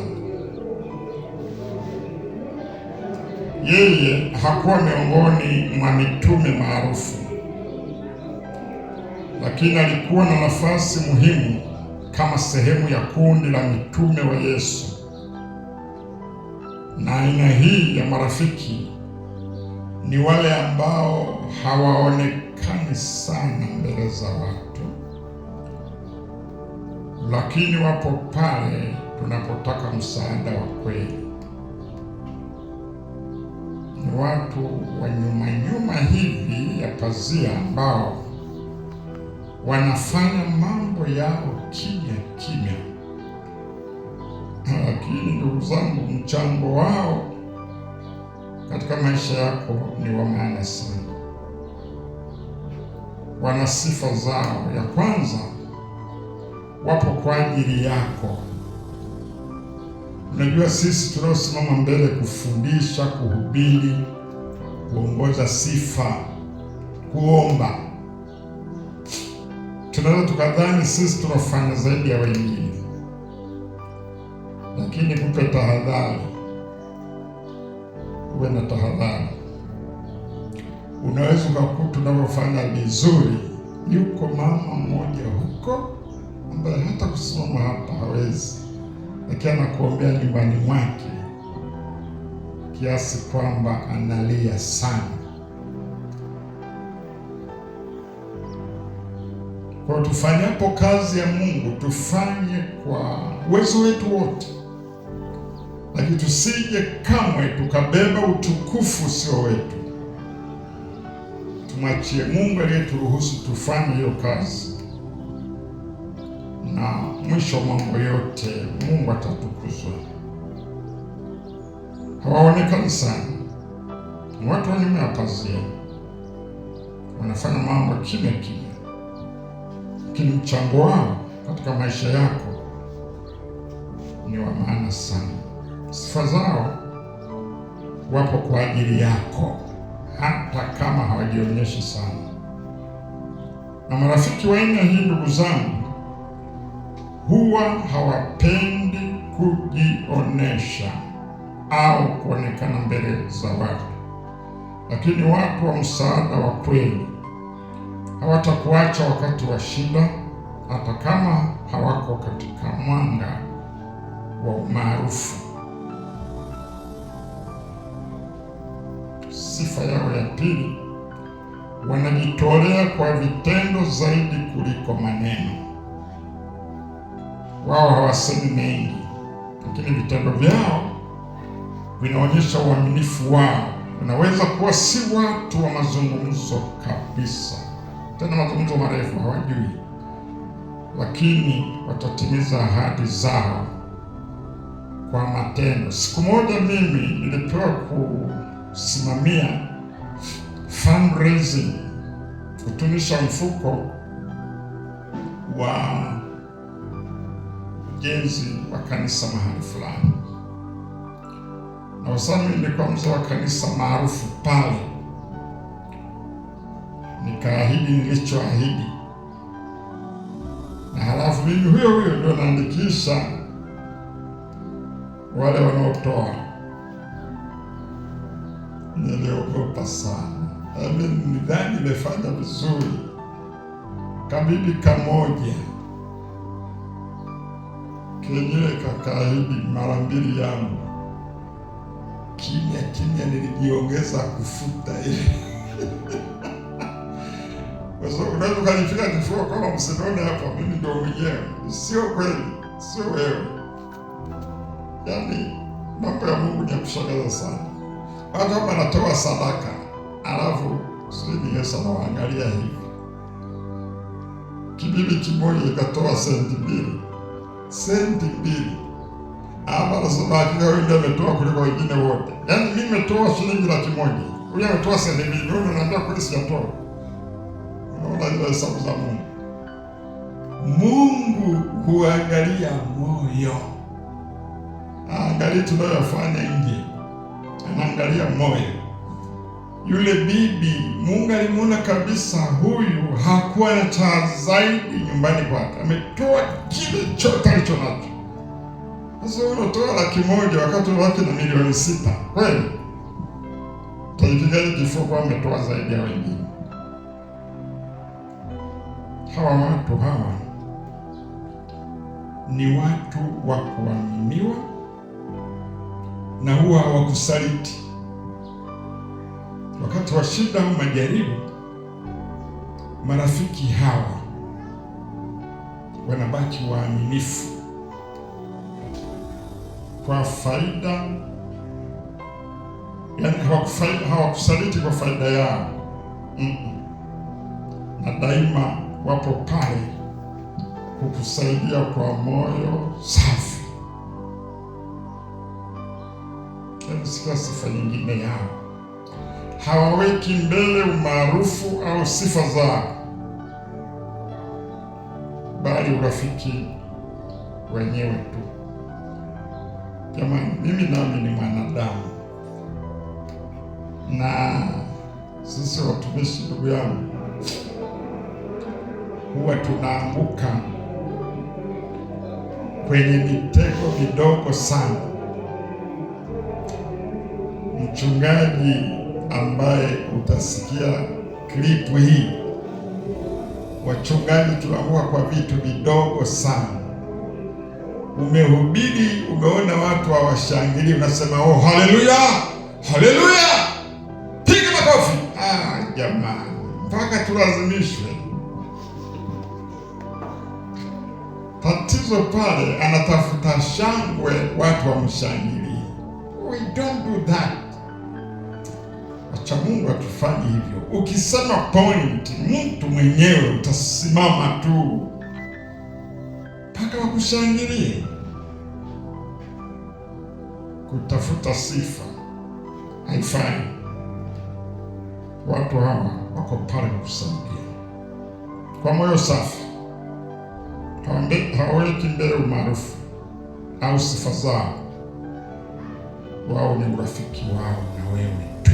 Yeye hakuwa miongoni mwa mitume maarufu, lakini alikuwa na nafasi muhimu kama sehemu ya kundi la mitume wa Yesu. Na aina hii ya marafiki ni wale ambao hawaonekani sana mbele za watu, lakini wapo pale tunapotaka msaada wa kweli. Ni watu wa nyuma hivi ya pazia ambao wanafanya mambo yao kimya, lakini ndugu zangu, mchango wao katika maisha yako ni wa maana sana. Wana sifa zao. Ya kwanza, wapo kwa ajili yako. Unajua, sisi tunaosimama mbele kufundisha, kuhubiri, kuongoza sifa, kuomba, tunaweza tukadhani sisi tunafanya zaidi ya wengine, lakini kupe tahadhari, uwe na tahadhari. Unaweza ukakuta unavyofanya vizuri, yuko mama mmoja huko ambaye hata kusimama hapa hawezi, lakini anakuombea nyumbani mwake kiasi kwamba analia sana. Kwa tufanyapo kazi ya Mungu, tufanye kwa uwezo wetu wote, lakini tusije kamwe tukabeba utukufu sio wetu. Tumwachie Mungu aliyeturuhusu tufanye hiyo kazi, na mwisho mambo yote Mungu atatukuzwa. Hawaonekani sana, watu wa nyuma ya pazia wanafanya mambo kimya, lakini mchango wao katika maisha yako ni wa maana sana. Sifa zao wapo kwa ajili yako, hata kama hawajionyeshi sana. Na marafiki wa aina hii, ndugu zangu, huwa hawapendi kujionesha au kuonekana mbele za watu, lakini watu wa msaada wa kweli. Hawatakuacha wakati wa shida, hata kama hawako katika mwanga wa umaarufu. Sifa yao ya pili, wanajitolea kwa vitendo zaidi kuliko maneno. wao hawasemi mengi, lakini vitendo vyao vinaonyesha uaminifu wao. Unaweza kuwa si watu wa mazungumzo kabisa, tena mazungumzo marefu hawajui, lakini watatimiza ahadi zao kwa matendo. Siku moja mimi nilipewa kusimamia fundraising, kutumisha mfuko wa ujenzi wa kanisa mahali fulani, na wasami nilikuwa mzee wa kanisa maarufu pale. Nikaahidi nilichoahidi, na halafu mimi huyo ndio naandikisha wale wanaotoa. Niliogopa sana, nidhani nimefanya vizuri. Kabibi kamoja kenyewe kakaahidi mara 2 yangu, kimya nilijiongeza kufuta ile kwa sababu unaweza kanifika kifua kama msidone hapa, mimi ndio mwenyewe. Sio kweli, sio wewe. Yaani mambo ya Mungu ni ya kushangaza sana. Watu hapa wanatoa sadaka, alafu sisi Yesu anawaangalia hivi. Kibibi kimoja ikatoa senti 2. Hapa nasema hakika wewe ndio umetoa kuliko wengine wote. Yaani mimi nimetoa shilingi 100,000. Huyu ametoa senti 2. Wewe unaniambia kweli sijatoa? Unaona hizo hesabu za Mungu. Mungu huangalia moyo. Angalia tunayofanya nje, anaangalia moyo. Yule bibi Mungu alimuona kabisa huyu hakuwa na cha zaidi nyumbani kwake, ametoa kile chote alicho nacho. Sasa unatoa 100,000 wakati unabaki na milioni 6, kweli utajipigaje kifua kwa ametoa zaidi ya wengine? Hawa watu hawa ni watu wa kuaminiwa na huwa hawakusaliti. Wakati wa shida au majaribu, marafiki hawa wanabaki waaminifu kwa faida, yaani hawakusaliti kwa faida yao. Na daima wapo pale kukusaidia kwa moyo safi. Sikia sifa nyingine yao, hawaweki mbele umaarufu au sifa zao, bali urafiki wenyewe tu. Jamani, mimi nami ni mwanadamu, na sisi watumishi, ndugu yangu, huwa tunaanguka kwenye mitego midogo sana. Mchungaji ambaye utasikia klipu hii, wachungaji tunaanguka kwa vitu vidogo sana. Umehubiri, umeona watu hawashangili, unasema oh, haleluya, haleluya, piga makofi. Jamani, mpaka tulazimishwe. Tatizo pale, anatafuta shangwe watu wamshangilie. We don't do that. Acha Mungu atufanye hivyo. Ukisema point, mtu mwenyewe utasimama tu mpaka wakushangilie. Kutafuta sifa haifai. Watu hawa wako pale kusaidia kwa moyo safi. Hawaweki mbele umaarufu au sifa zao. Wao ni urafiki wao na wewe tu.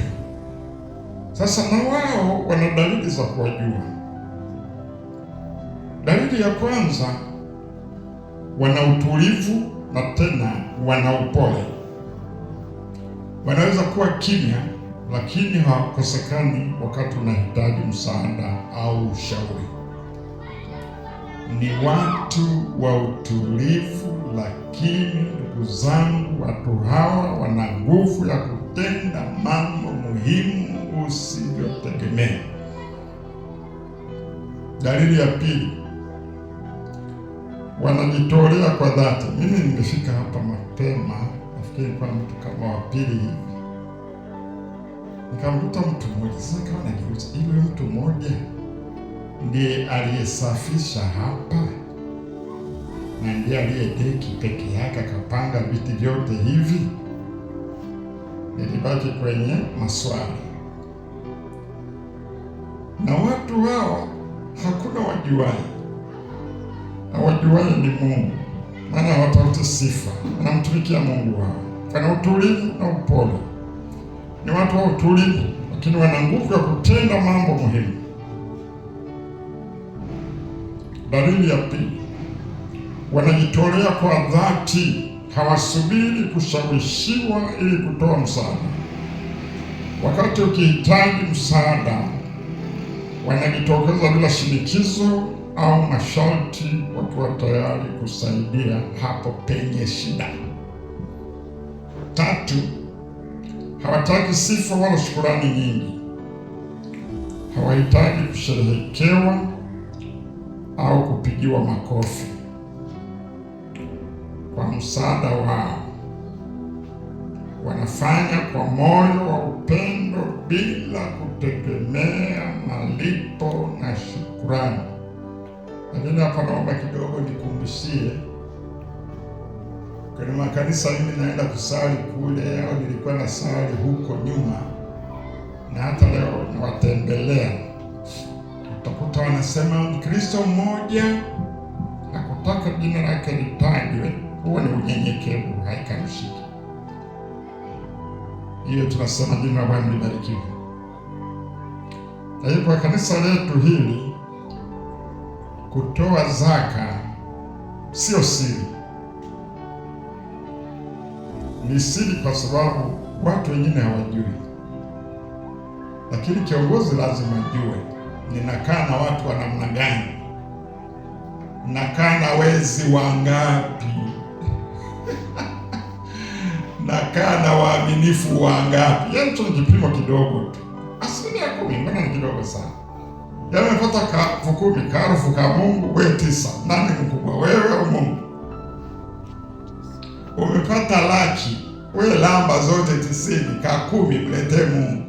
Sasa na wao wana dalili za kuwajua. Dalili ya kwanza, wana utulivu na tena wana upole. Wanaweza kuwa kimya, lakini hawakosekani wakati unahitaji msaada au ushauri. Ni watu wa utulivu, lakini ndugu zangu, watu hawa wana nguvu ya kutenda mambo muhimu usivyotegemea. Dalili ya pili, wanajitolea kwa dhati. Mimi nimefika hapa mapema, nafikiri kwa mtu kama wa pili hivi, nikamkuta mtu mmoja. Sasa kama najiuliza, ile mtu mmoja ndiye aliyesafisha hapa na ndiye aliyedeki peke yake akapanga viti vyote hivi? Nilibaki kwenye maswali. Na watu hawa hakuna wajuaye, na wajuaye ni Mungu, maana hawatafuti sifa, wanamtumikia Mungu wao. Wana utulivu na upole, ni watu wa utulivu, lakini wana nguvu ya kutenda mambo muhimu. Dalili ya pili, wanajitolea kwa dhati, hawasubiri kushawishiwa ili kutoa msaada. Wakati ukihitaji msaada, wanajitokeza bila shinikizo au masharti, wakiwa tayari kusaidia hapo penye shida. Tatu, hawataki sifa wala shukrani nyingi. Hawahitaji kusherehekewa au kupigiwa makofi kwa msaada wao. Wanafanya kwa moyo wa upendo bila kutegemea malipo na shukrani. Lakini hapa naomba kidogo nikumbushie, kwenye makanisa mimi naenda kusali kule, au nilikuwa na sali huko nyuma, na hata leo nawatembelea, utakuta wanasema Mkristo mmoja hakutaka jina lake litajwe. Huo ni unyenyekevu, haikanushiki. Hiyo tunasema jina la Bwana libarikiwe. Kwa hiyo kwa kanisa letu hili, kutoa zaka sio siri. Ni siri kwa sababu watu wengine hawajui, lakini kiongozi lazima ajue. Ninakaa na watu wa namna gani? Nakaa na wezi wangapi? Nakaa na waaminifu wangapi? Yaani tuna kipimo kidogo tu, 10%. Mbona ni kidogo sana? Yaani umepata ka 10 karufu ka Mungu, wewe 9. Nani mkubwa, wewe au Mungu? Umepata laki, wewe lamba zote 90, ka 10 mletee Mungu.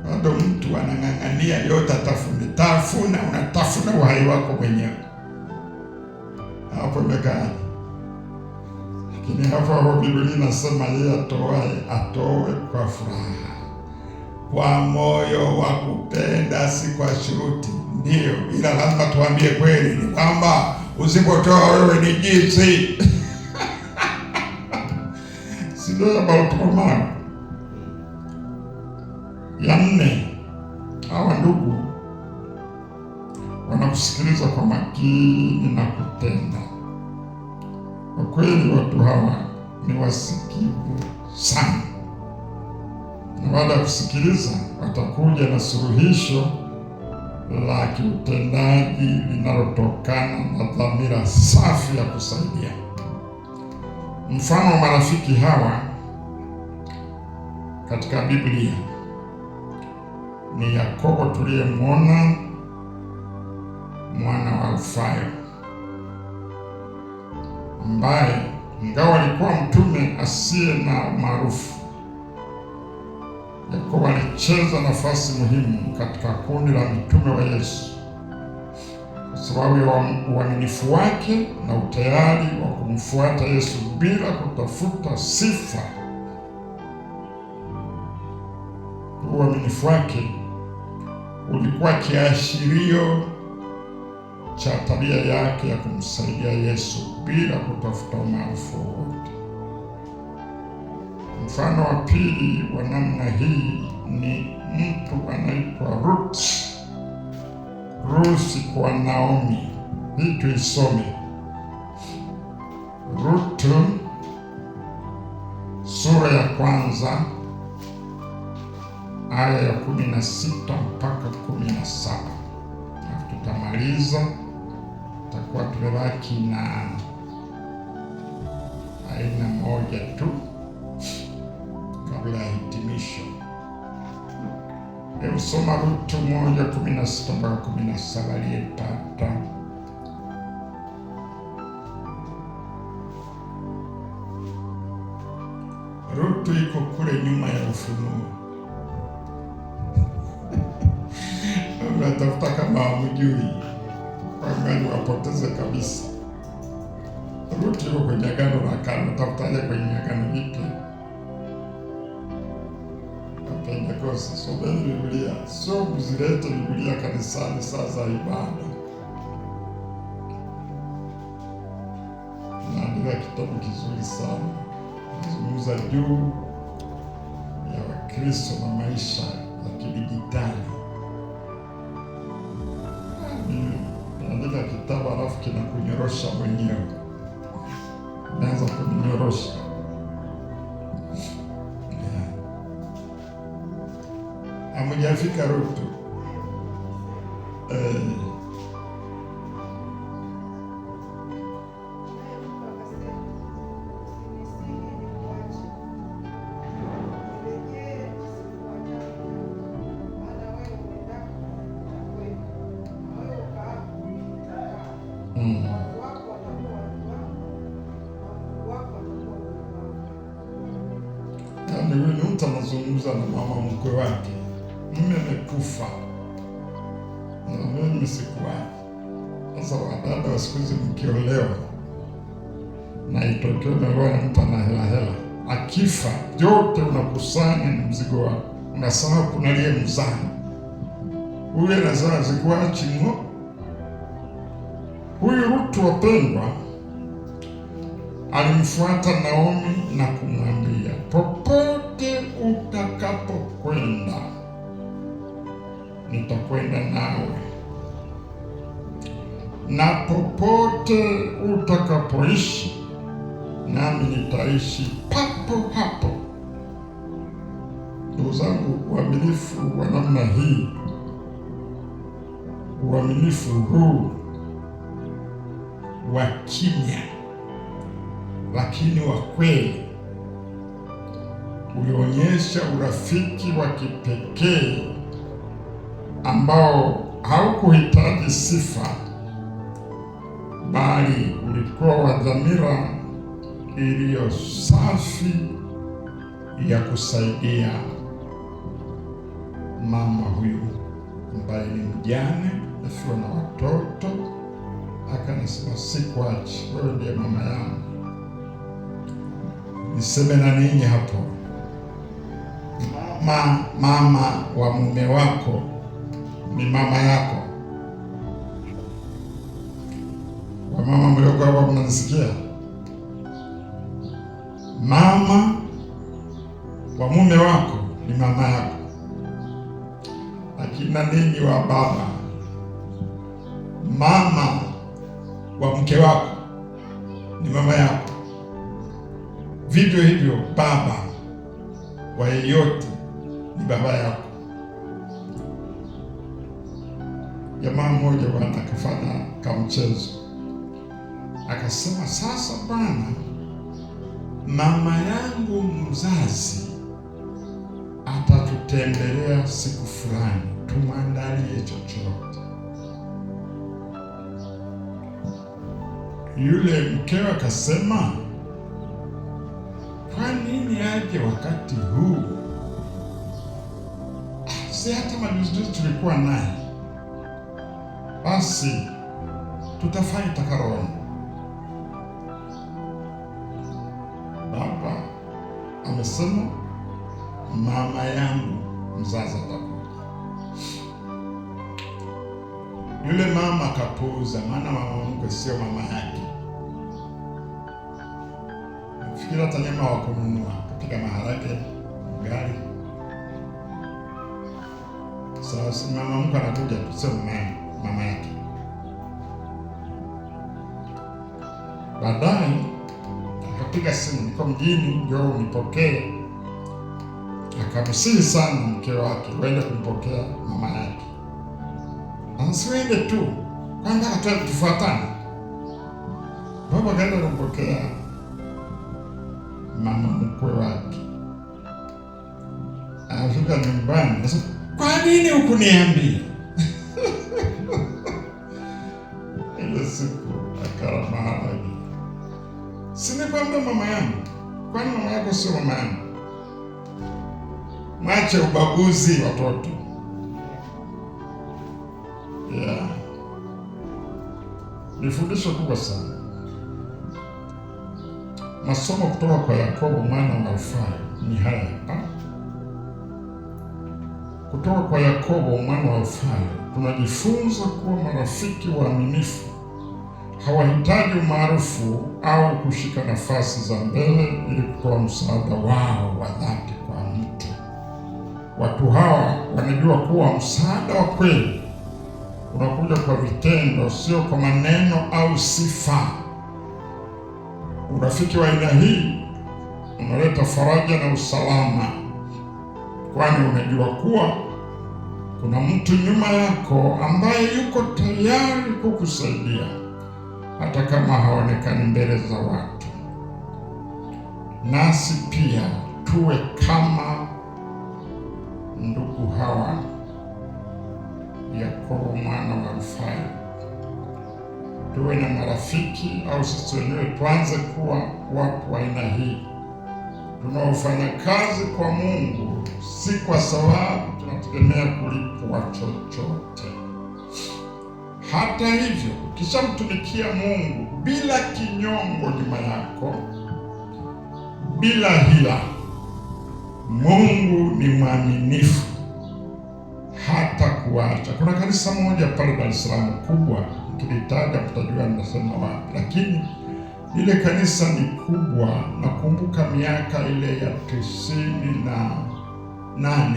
Bado mtu anang'ang'ania yote atafuna, unatafuna uhai wako mwenyewe. Hapo imekaa. Lakini hapo Biblia inasema yeye atoe kwa furaha, kwa moyo wa kupenda, si kwa shuruti. Ndio, ila lazima tuambie kweli, ni kwamba usipotoa wewe ni jinsi. Sio Bartimayo. Ya 4, hawa ndugu wanakusikiliza kwa makini na kutenda. Kwa kweli watu hawa ni wasikivu sana, na baada ya kusikiliza watakuja na suluhisho la kiutendaji linalotokana na dhamira safi ya kusaidia. Mfano wa marafiki hawa katika Biblia ni Yakobo tuliyemwona, mwana wa Alfayo, ambaye ingawa alikuwa mtume asiye na maarufu, Yakobo alicheza nafasi muhimu katika kundi la mitume wa Yesu kwa sababu ya uaminifu wake na utayari wa kumfuata Yesu bila kutafuta sifa. Uaminifu wake ulikuwa kiashirio cha tabia yake ya kumsaidia Yesu bila kutafuta umaarufu wowote. Mfano wa pili wa namna hii ni mtu anaitwa Ruth. Ruth kwa Naomi. Hii tuisome. Ruth sura ya 1 aya ya 16 mpaka 17. Na tutamaliza, tutakuwa tumebaki na aina moja tu kabla ya hitimisho. Hebu soma Ruth 1:16 mpaka 17 aliyepata. Rutu iko kule nyuma ya Ufunuo. Unatafuta kama hamjui, kwani wapoteze kabisa. Rutu iko kwenye Agano la Kale, utafutaje kwenye Agano Jipya? Pentekoste, someni Biblia, sio mzilete Biblia kanisani saa za ibada. Naandika kitabu kizuri sana, nazungumza juu ya Wakristo na maisha ya kidijitali. Naandika kitabu alafu kinakunyorosha mwenyewe, naanza kuninyorosha. Hamjafika Rutu. Yaani huyu ni mtu anazungumza na mama mkwe wake. Mume amekufa na mimi sikuwahi. Sasa wadada wa siku hizi mkiolewa na itokee umeolewa na mtu ana hela, akifa yote unakusanya ni mzigo wako, unasahau kuna aliye mzaa. Huyu anazaa zikuachi ngo. Huyu Rutu wapendwa, alimfuata Naomi na kumwambia, popote utakapokwenda nitakwenda nawe, na popote utakapoishi nami nitaishi papo hapo. Ndugu zangu, uaminifu wa namna hii, uaminifu huu wa kimya lakini wa kweli, ulionyesha urafiki wa kipekee ambao haukuhitaji sifa, bali ulikuwa wa dhamira iliyo safi ya kusaidia mama huyu ambaye ni mjane akiwa na watoto. Akanasema, sikuachi, wewe ndiye mama yangu. Niseme na ninyi hapo, mama wa mume wako ni mama yako. Wamama mlioko hapa mnanisikia? Mama wa mume wako ni mama yako. Akina ninyi wa baba, mama wa mke wako ni mama yako. Vivyo hivyo baba wa yeyote ni baba yako. Jamaa mmoja bwana akafanya kamchezo, akasema, sasa bwana, mama yangu mzazi atatutembelea siku fulani, tumwandalie chochote. Yule mkewe akasema, kwa nini aje wakati huu? Si hata majuzi tulikuwa naye. Basi tutafanya takaroni. Baba amesema mama yangu mzazi atakuja. Yule mama kapuuza, maana mama mkwe sio mama yake. Fikiri hata nyama wa kununua, katika maharage, ugali. Sasa mama mkwe anakuja tuseme mama yake. Baadaye akapiga simu, niko mjini, njoo nipokee. Akamsihi sana mke wake, wende kumpokea mama yake. Anasiwende tu, kwanza tufuatane. Baba kaenda kumpokea mama mkwe wake. Anafika nyumbani, anasema, kwa nini hukuniambia? Ile siku akala maharage. Sinikwambia mama yangu? Kwani mama yako sio mama yangu? Mwache ubaguzi watoto. Yeah. Ni fundisho kubwa sana. Masomo kutoka kwa Yakobo mwana wa Alfayo ni haya hapa. Kutoka kwa Yakobo mwana wa Alfayo tunajifunza kuwa marafiki waaminifu hawahitaji umaarufu au kushika nafasi za mbele ili kutoa msaada wao wa dhati kwa mtu. Watu hawa wanajua kuwa msaada wa kweli unakuja kwa vitendo, sio kwa maneno au sifa. Urafiki wa aina hii unaleta faraja na usalama, kwani unajua kuwa kuna mtu nyuma yako ambaye yuko tayari kukusaidia hata kama haonekani mbele za watu. Nasi pia tuwe kama ndugu hawa Yakobo mwana wa Alfayo. Tuwe na marafiki, au sisi wenyewe tuanze kuwa watu wa aina hii tunaofanya kazi kwa Mungu, si kwa sababu tunategemea kulipwa chochote. Hata hivyo, ukishamtumikia Mungu bila kinyongo nyuma yako, bila hila, Mungu ni mwaminifu hata kuacha. Kuna kanisa moja pale Dar es Salaam kubwa, nikilitaja mtajua ninasema wapi, lakini ile kanisa ni kubwa. Nakumbuka miaka ile ya 98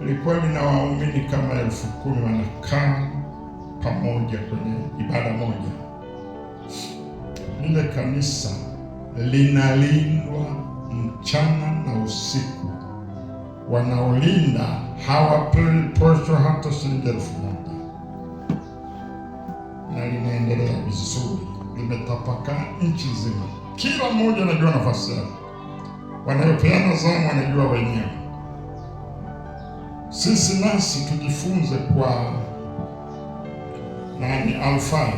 ilikuwa lina waumini kama 10,000 wanakaa pamoja kwenye ibada moja. Lile kanisa linalindwa mchana na usiku. Wanaolinda hawapewi posho hata shilingi 1,000, na linaendelea vizuri, limetapakaa nchi nzima. Kila mmoja anajua nafasi yake, wanayopeana zamu wanajua wenyewe. Sisi nasi tujifunze kwa Alfayo.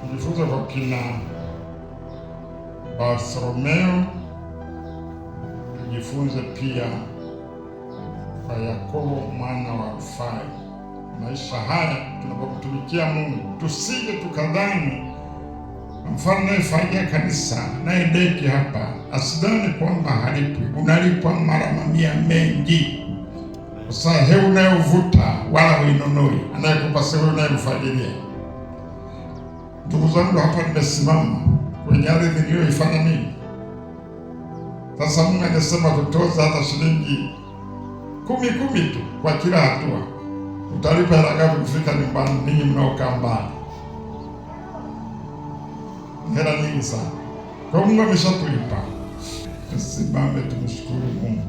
Tujifunze kwa kina Bartholomeo, tujifunze pia kwa Yakobo mwana wa Alfayo. Maisha haya tunapomtumikia Mungu, tusije tukadhani mfano anayefanyia kanisa naye deki hapa asidhani kwamba halipwi. Unalipwa mara mamia mengi. Sasa hebu unayovuta wala huinunui, anayekupa sio unayemfajilia. Ndugu zangu, hapa nimesimama kwenye ardhi niliyoifanya mimi. Sasa Mungu anasema tutoza hata shilingi 10 tu kwa kila hatua. Utalipa hela gani kufika nyumbani ninyi mnaokaa mbali? Hela nyingi sana. Kwa Mungu ameshatulipa. Tusimame tumshukuru Mungu.